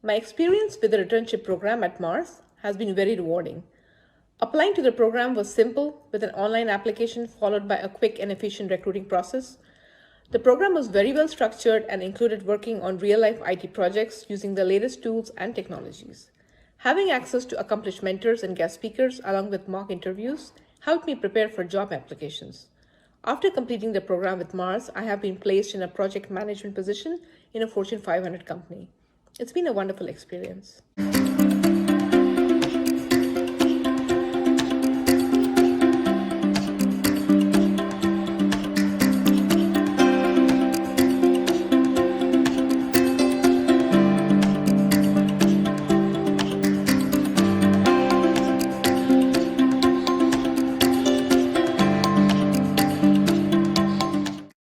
My experience with the returnship program at MARS has been very rewarding. Applying to the program was simple, with an online application followed by a quick and efficient recruiting process. The program was very well structured and included working on real-life IT projects using the latest tools and technologies. Having access to accomplished mentors and guest speakers along with mock interviews helped me prepare for job applications. After completing the program with MARS, I have been placed in a project management position in a Fortune 500 company. It's been a wonderful experience.